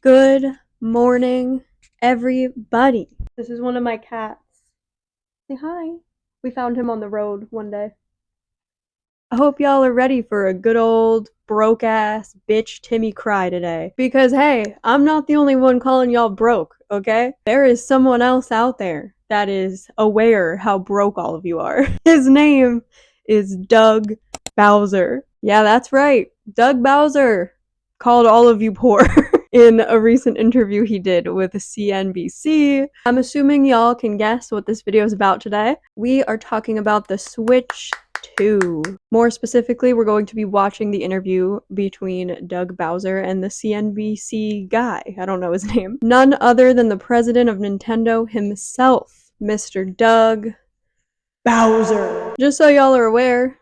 Good morning, everybody. This is one of my cats. Say hi. We found him on the road one day. I hope y'all are ready for a good old broke ass bitch Timmy cry today. Because hey, I'm not the only one calling y'all broke, okay? There is someone else out there that is aware how broke all of you are. His name is Doug Bowser. Yeah, that's right. Doug Bowser called all of you poor in a recent interview he did with CNBC. I'm assuming y'all can guess what this video is about today. We are talking about the Switch 2. More specifically, we're going to be watching the interview between Doug Bowser and the CNBC guy. I don't know his name. None other than the president of Nintendo himself, Mr. Doug Bowser. Just so y'all are aware,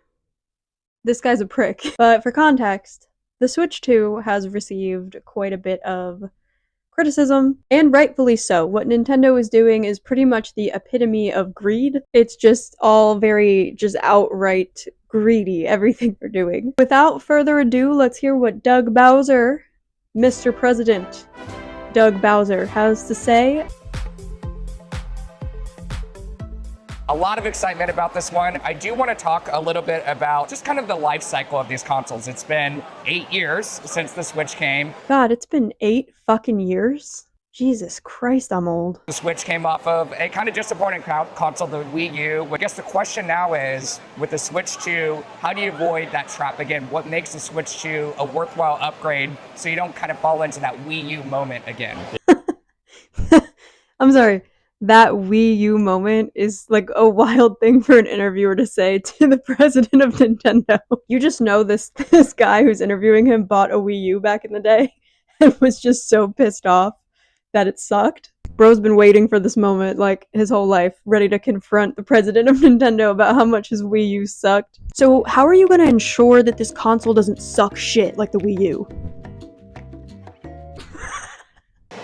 this guy's a prick. But for context, the Switch 2 has received quite a bit of criticism, and rightfully so. What Nintendo is doing is pretty much the epitome of greed. It's just all very just outright greedy, everything they're doing. Without further ado, let's hear what Doug Bowser, Mr. President Doug Bowser, has to say. A lot of excitement about this one. I do want to talk a little bit about just kind of the life cycle of these consoles. It's been 8 years since the Switch came. God, it's been 8 fucking years? Jesus Christ, I'm old. The Switch came off of a kind of disappointing console, the Wii U. I guess the question now is, with the Switch 2, how do you avoid that trap again? What makes the Switch 2 a worthwhile upgrade so you don't kind of fall into that Wii U moment again? I'm sorry. That Wii U moment is like a wild thing for an interviewer to say to the president of Nintendo. You just know this guy who's interviewing him bought a Wii U back in the day and was just so pissed off that it sucked. Bro's been waiting for this moment like his whole life, ready to confront the president of Nintendo about how much his Wii U sucked. So how are you going to ensure that this console doesn't suck shit like the Wii U?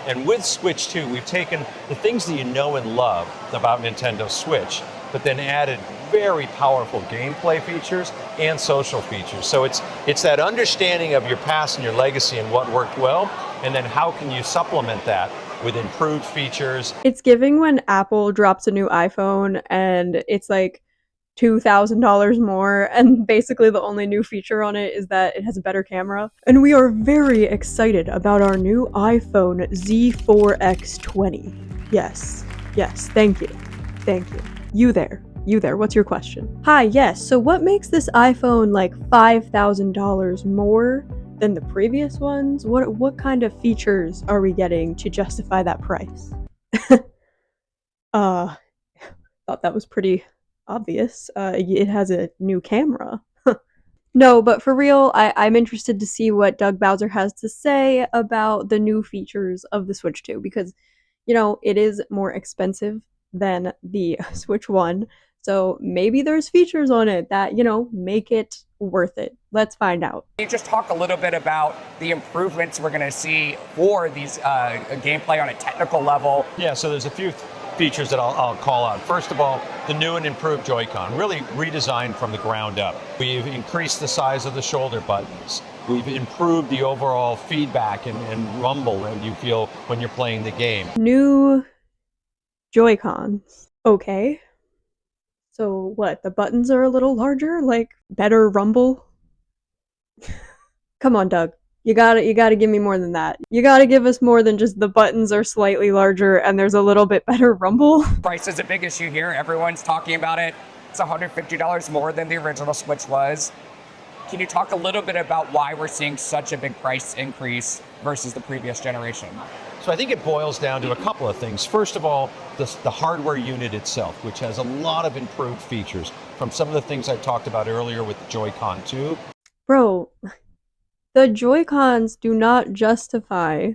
And with Switch 2, we've taken the things that you know and love about Nintendo Switch, but then added very powerful gameplay features and social features. So it's that understanding of your past and your legacy and what worked well, and then how can you supplement that with improved features. It's giving when Apple drops a new iPhone and it's like $2,000 more, and basically the only new feature on it is that it has a better camera. And we are very excited about our new iPhone Z4X20. Yes, thank you. You there, what's your question? Hi, yes, so what makes this iPhone like $5,000 more than the previous ones? What kind of features are we getting to justify that price? Thought that was pretty obvious. It has a new camera. No, but for real, I'm interested to see what Doug Bowser has to say about the new features of the Switch 2, because, you know, it is more expensive than the Switch 1, so maybe there's features on it that, you know, make it worth it. Let's find out. Can you just talk a little bit about the improvements we're going to see for these gameplay on a technical level? Yeah, so there's a few features that I'll call out. First of all, the new and improved Joy-Con, really redesigned from the ground up. We've increased the size of the shoulder buttons. We've improved the overall feedback and rumble that you feel when you're playing the game. New Joy-Cons. Okay. So what, the buttons are a little larger? Like, better rumble? Come on, Doug. You gotta give me more than that. You gotta give us more than just the buttons are slightly larger and there's a little bit better rumble. Price is a big issue here. Everyone's talking about it. It's $150 more than the original Switch was. Can you talk a little bit about why we're seeing such a big price increase versus the previous generation? So I think it boils down to a couple of things. First of all, the hardware unit itself, which has a lot of improved features from some of the things I talked about earlier with the Joy-Con 2. Bro, the Joy-Cons do not justify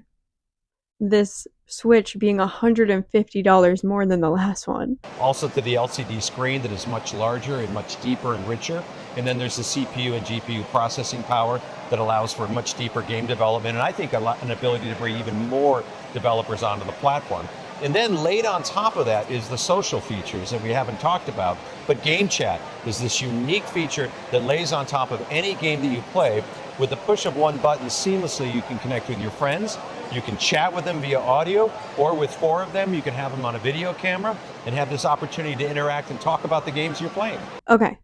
this Switch being $150 more than the last one. Also to the LCD screen that is much larger and much deeper and richer. And then there's the CPU and GPU processing power that allows for much deeper game development. And I think an ability to bring even more developers onto the platform. And then laid on top of that is the social features that we haven't talked about. But Game Chat is this unique feature that lays on top of any game that you play. With the push of one button, seamlessly you can connect with your friends You can chat with them via audio, or with 4 of them, you can have them on a video camera and have this opportunity to interact and talk about the games you're playing. Okay.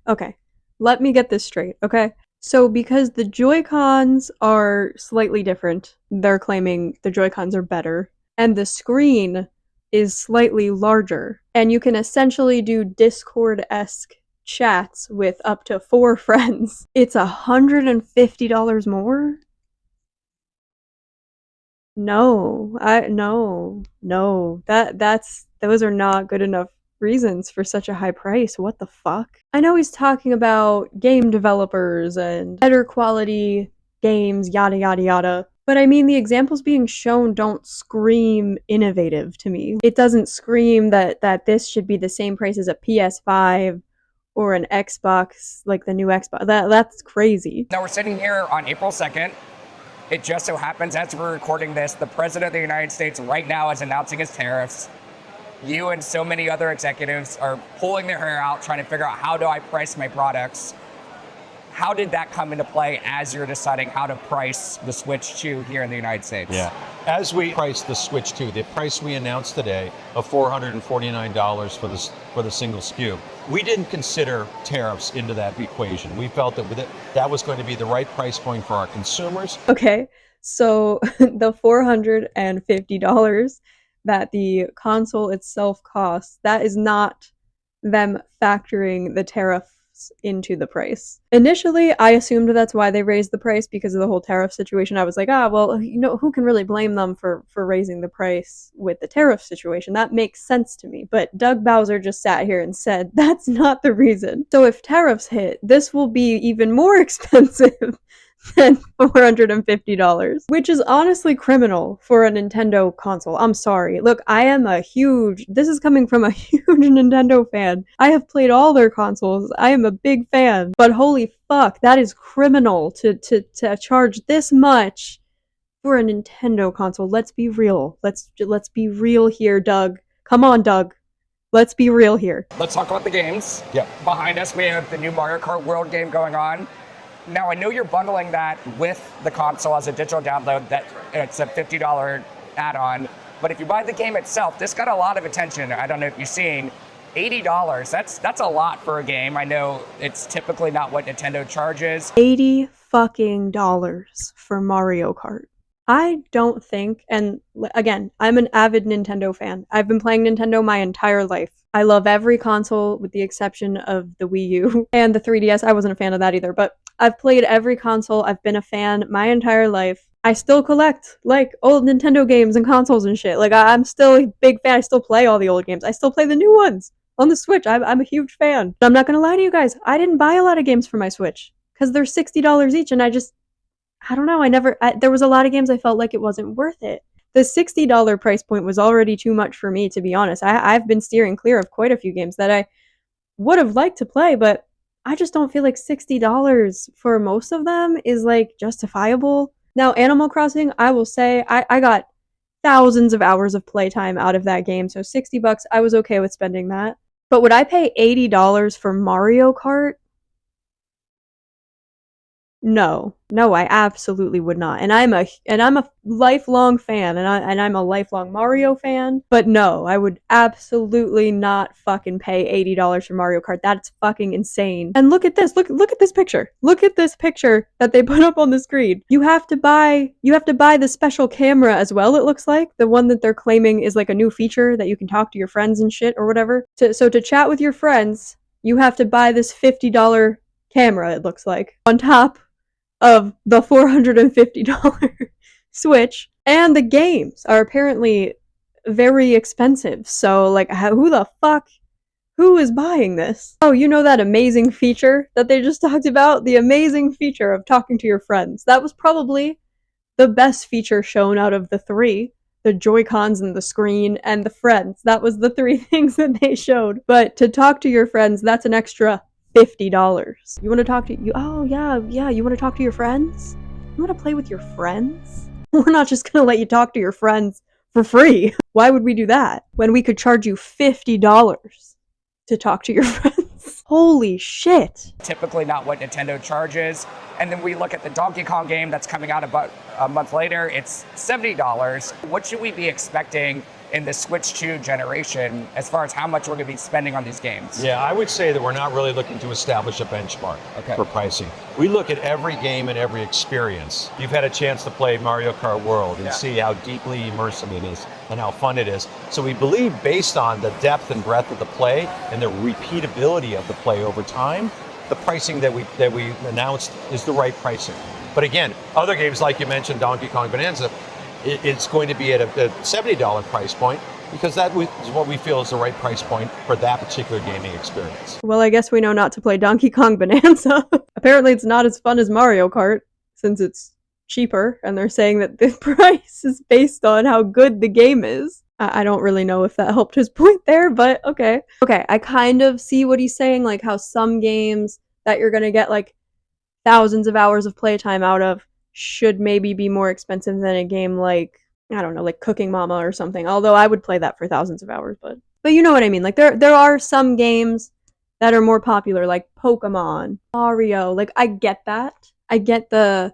Let me get this straight, okay? So because the Joy-Cons are slightly different, they're claiming the Joy-Cons are better, and the screen is slightly larger, and you can essentially do Discord-esque chats with up to 4 friends. It's $150 more? No, those are not good enough reasons for such a high price. What the fuck? I know he's talking about game developers and better quality games, yada yada yada. But I mean, the examples being shown don't scream innovative to me. It doesn't scream that this should be the same price as a PS5 or an Xbox, like the new Xbox. That's crazy. Now we're sitting here on April 2nd. It just so happens, as we're recording this, the President of the United States right now is announcing his tariffs. You and so many other executives are pulling their hair out, trying to figure out, how do I price my products? How did that come into play as you're deciding how to price the Switch 2 here in the United States? Yeah. As we price the Switch 2, the price we announced today of $449 for the single SKU, we didn't consider tariffs into that equation. We felt that that was going to be the right price point for our consumers. Okay, so the $450 that the console itself costs, that is not them factoring the tariffs into the price. Initially, I assumed that's why they raised the price, because of the whole tariff situation. I was like, well, who can really blame them for raising the price with the tariff situation? That makes sense to me. But Doug Bowser just sat here and said, that's not the reason. So if tariffs hit, this will be even more expensive than $450, which is honestly criminal for a Nintendo console. I'm sorry. Look, this is coming from a huge Nintendo fan. I have played all their consoles. I am a big fan. But holy fuck, that is criminal to charge this much for a Nintendo console. Let's be real. Let's be real here, Doug. Come on, Doug. Let's be real here. Let's talk about the games. Yep. Behind us, we have the new Mario Kart World game going on. Now, I know you're bundling that with the console as a digital download, that it's a $50 add-on, but if you buy the game itself, this got a lot of attention. I don't know if you've seen, $80, that's a lot for a game. I know it's typically not what Nintendo charges. $80 fucking dollars for Mario Kart. I don't think, and again, I'm an avid Nintendo fan. I've been playing Nintendo my entire life. I love every console with the exception of the Wii U and the 3DS. I wasn't a fan of that either, but I've played every console. I've been a fan my entire life. I still collect like old Nintendo games and consoles and shit. Like I'm still a big fan. I still play all the old games. I still play the new ones on the Switch. I'm a huge fan. But I'm not gonna lie to you guys. I didn't buy a lot of games for my Switch because they're $60 each, and I don't know. There was a lot of games I felt like it wasn't worth it. The $60 price point was already too much for me, to be honest. I've been steering clear of quite a few games that I would have liked to play, but I just don't feel like $60 for most of them is like justifiable. Now, Animal Crossing, I will say, I got thousands of hours of playtime out of that game, so $60, I was okay with spending that. But would I pay $80 for Mario Kart? No, I absolutely would not. And I'm a lifelong fan, and I'm a lifelong Mario fan. But no, I would absolutely not fucking pay $80 for Mario Kart. That's fucking insane. And look at this. Look at this picture. Look at this picture that they put up on the screen. You have to buy the special camera as well. It looks like the one that they're claiming is like a new feature that you can talk to your friends and shit or whatever. So to chat with your friends, you have to buy this $50 camera. It looks like on top of the $450 Switch, and the games are apparently very expensive. So like, who is buying this? Oh, you know that amazing feature that they just talked about? The amazing feature of talking to your friends. That was probably the best feature shown out of the 3. The Joy-Cons and the screen and the friends. That was the 3 things that they showed. But to talk to your friends, that's an extra $50. You want to talk to you? Oh yeah. You want to talk to your friends? You want to play with your friends? We're not just gonna let you talk to your friends for free. Why would we do that when we could charge you $50 to talk to your friends? Holy shit. Typically not what Nintendo charges. And then we look at the Donkey Kong game that's coming out about a month later. It's $70. What should we be expecting in the Switch 2 generation as far as how much we're going to be spending on these games? Yeah, I would say that we're not really looking to establish a benchmark for pricing. We look at every game and every experience. You've had a chance to play Mario Kart World and see how deeply immersive it is and how fun it is. So we believe, based on the depth and breadth of the play and the repeatability of the play over time, the pricing that we announced is the right pricing. But again, other games like you mentioned, Donkey Kong Bonanza, it's going to be at a $70 price point because that is what we feel is the right price point for that particular gaming experience. Well, I guess we know not to play Donkey Kong Bonanza. Apparently it's not as fun as Mario Kart since it's cheaper, and they're saying that the price is based on how good the game is. I don't really know if that helped his point there, but okay. Okay, I kind of see what he's saying, like how some games that you're gonna get like thousands of hours of playtime out of should maybe be more expensive than a game like, I don't know, like Cooking Mama or something. Although I would play that for thousands of hours, but you know what I mean. Like there are some games that are more popular, like Pokemon, Mario. Like I get that. I get the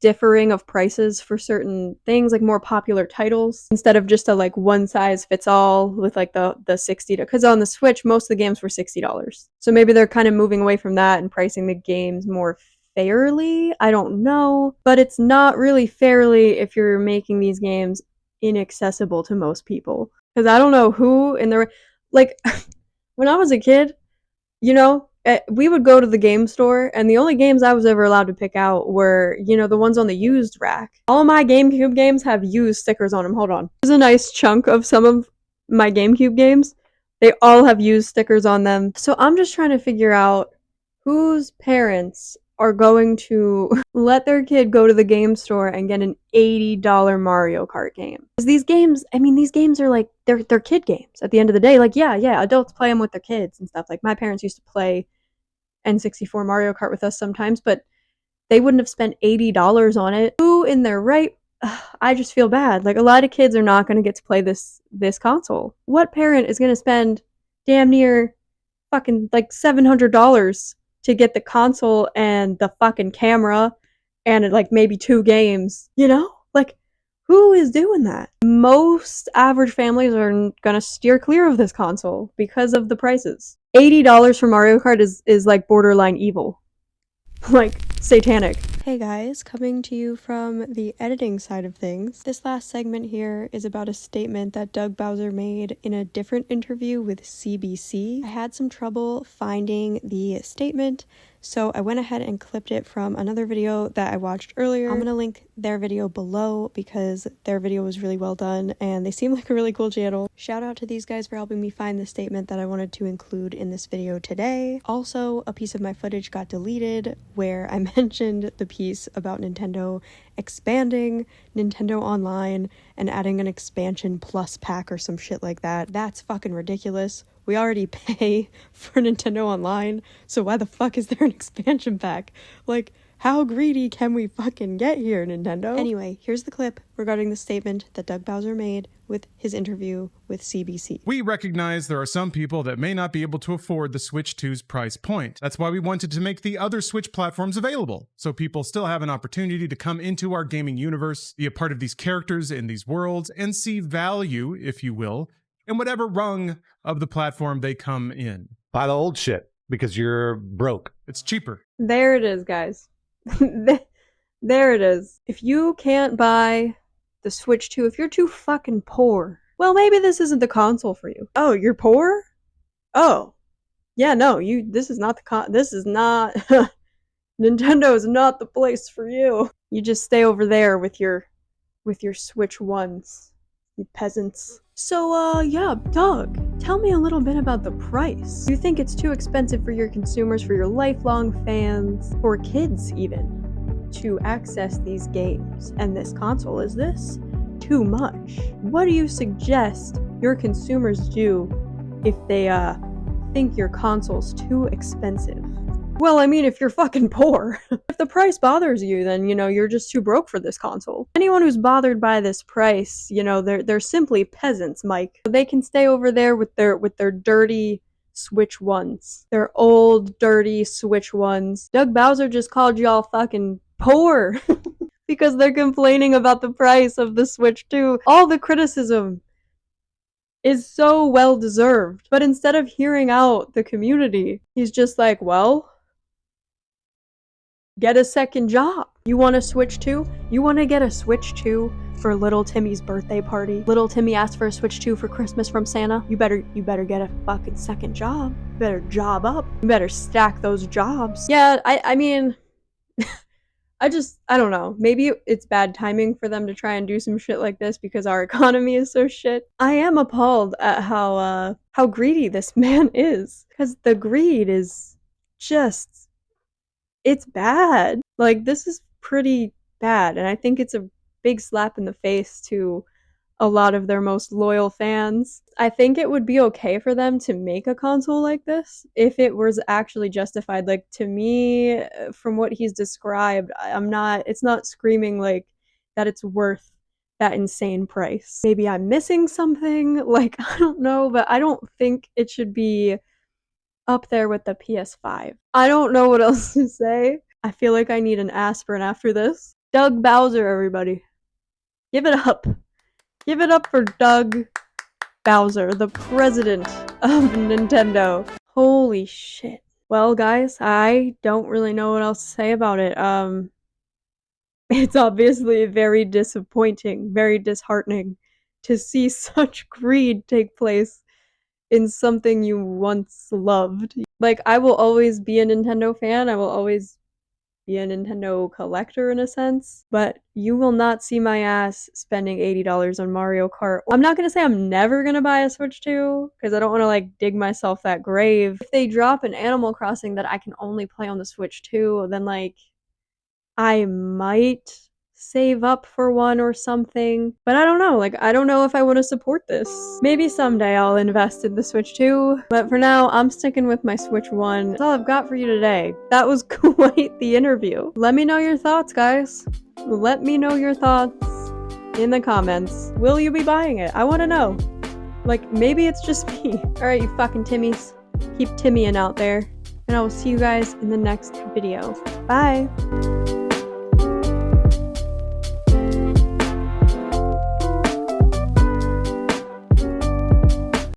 differing of prices for certain things, like more popular titles, instead of just a like one size fits all with like the $60. Because on the Switch, most of the games were $60. So maybe they're kind of moving away from that and pricing the games more fairly. I don't know, but it's not really fairly if you're making these games inaccessible to most people. Because I don't know who in the like when I was a kid, you know, we would go to the game store, and the only games I was ever allowed to pick out were, you know, the ones on the used rack. All my GameCube games have used stickers on them. Hold on. There's a nice chunk of some of my GameCube games. They all have used stickers on them. So I'm just trying to figure out whose parents are going to let their kid go to the game store and get an $80 Mario Kart game. Because these games, I mean, these games are like, they're kid games at the end of the day. Like, yeah, adults play them with their kids and stuff. Like, my parents used to play N64 Mario Kart with us sometimes, but they wouldn't have spent $80 on it. Who in their right? I just feel bad. Like, a lot of kids are not going to get to play this console. What parent is going to spend damn near fucking like $700 to get the console and the fucking camera and like maybe 2 games, you know? Like, who is doing that? Most average families are gonna steer clear of this console because of the prices. $80 for Mario Kart is like borderline evil. Like, satanic. Hey guys, coming to you from the editing side of things. This last segment here is about a statement that Doug Bowser made in a different interview with CBC. I had some trouble finding the statement, so I went ahead and clipped it from another video that I watched earlier. I'm gonna link their video below because their video was really well done and they seem like a really cool channel. Shout out to these guys for helping me find the statement that I wanted to include in this video today. Also, a piece of my footage got deleted where I mentioned the piece about Nintendo expanding Nintendo Online and adding an expansion plus pack or some shit like that. That's fucking ridiculous. We already pay for Nintendo Online, so why the fuck is there an expansion pack? Like, how greedy can we fucking get here, Nintendo? Anyway, here's the clip regarding the statement that Doug Bowser made with his interview with CBC. We recognize there are some people that may not be able to afford the Switch 2's price point. That's why we wanted to make the other Switch platforms available, so people still have an opportunity to come into our gaming universe, be a part of these characters in these worlds, and see value, if you will, in whatever rung of the platform they come in. Buy the old shit because you're broke. It's cheaper. There it is, guys. There it is. If you can't buy the Switch 2, if you're too fucking poor, well, maybe this isn't the console for you. Oh, you're poor? Oh. Yeah, no, this is not this is not Nintendo is not the place for you. You just stay over there with your Switch 1s, you peasants. So, yeah, Doug, tell me a little bit about the price. Do you think it's too expensive for your consumers, for your lifelong fans, for kids even, to access these games and this console? Is this too much? What do you suggest your consumers do if they, think your console's too expensive? Well, I mean, if you're fucking poor. If the price bothers you, then, you know, you're just too broke for this console. Anyone who's bothered by this price, you know, they're simply peasants, Mike. They can stay over there with their dirty Switch ones. They're old, dirty Switch ones. Doug Bowser just called y'all fucking poor because they're complaining about the price of the Switch 2. All the criticism is so well deserved. But instead of hearing out the community, he's just like, well, get a second job. You want a Switch 2? You want to get a Switch 2 for little Timmy's birthday party? Little Timmy asked for a Switch 2 for Christmas from Santa. You better get a fucking second job. You better job up. You better stack those jobs. Yeah, I mean, I don't know. Maybe it's bad timing for them to try and do some shit like this because our economy is so shit. I am appalled at how greedy this man is. Because the greed is just, it's bad. Like, this is pretty bad. And I think it's a big slap in the face to a lot of their most loyal fans. I think it would be okay for them to make a console like this if it was actually justified. Like, to me, from what he's described, it's not screaming like that it's worth that insane price. Maybe I'm missing something, like, I don't know, but I don't think it should be up there with the PS5. I don't know what else to say. I feel like I need an aspirin after this. Doug Bowser, everybody. Give it up. Give it up for Doug Bowser, the president of Nintendo. Holy shit. Well, guys, I don't really know what else to say about it. It's obviously very disappointing, very disheartening to see such greed take place in something you once loved. Like, I will always be a Nintendo fan. I will always be a Nintendo collector in a sense, but you will not see my ass spending $80 on Mario Kart. I'm not gonna say I'm never gonna buy a Switch 2 because I don't want to like dig myself that grave. If they drop an Animal Crossing that I can only play on the Switch 2, then like I might save up for one or something, but I don't know. Like, I don't know if I want to support this. Maybe someday I'll invest in the Switch 2, but for now, I'm sticking with my Switch 1. That's all I've got for you today. That was quite the interview. Let me know your thoughts, guys. Let me know your thoughts in the comments. Will you be buying it? I want to know. Like, maybe it's just me. Alright, you fucking Timmies. Keep Timmying out there. And I will see you guys in the next video. Bye!